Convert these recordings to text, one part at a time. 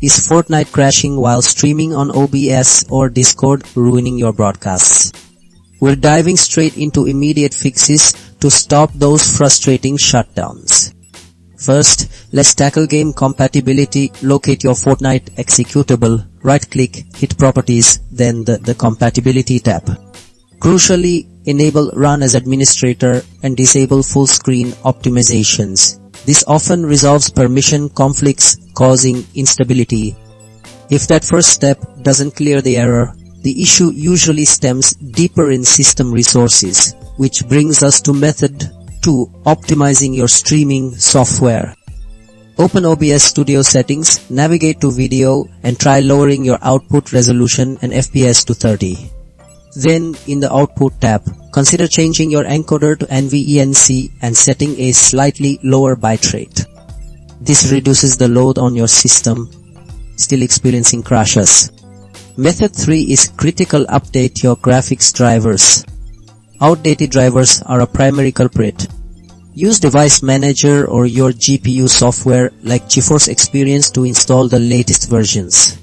Is Fortnite crashing while streaming on OBS or Discord ruining your broadcasts? We're diving straight into immediate fixes to stop those frustrating shutdowns. First, let's tackle game compatibility. Locate your Fortnite executable, right-click, hit Properties, then the Compatibility tab. Crucially, enable Run as Administrator and disable full-screen optimizations. This often resolves permission conflicts causing instability. If that first step doesn't clear the error, the issue usually stems deeper in system resources, which brings us to method 2, optimizing your streaming software. Open OBS Studio settings, navigate to video, and try lowering your output resolution and FPS to 30. Then, in the Output tab, consider changing your encoder to NVENC and setting a slightly lower bitrate. This reduces the load on your system, still experiencing crashes. Method 3 is critical. Update your graphics drivers. Outdated drivers are a primary culprit. Use Device Manager or your GPU software like GeForce Experience to install the latest versions.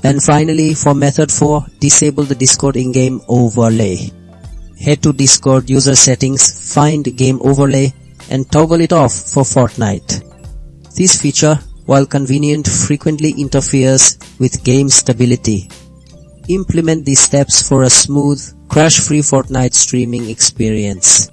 And finally, for method 4, disable the Discord in-game overlay. Head to Discord user settings, find game overlay, and toggle it off for Fortnite. This feature, while convenient, frequently interferes with game stability. Implement these steps for a smooth, crash-free Fortnite streaming experience.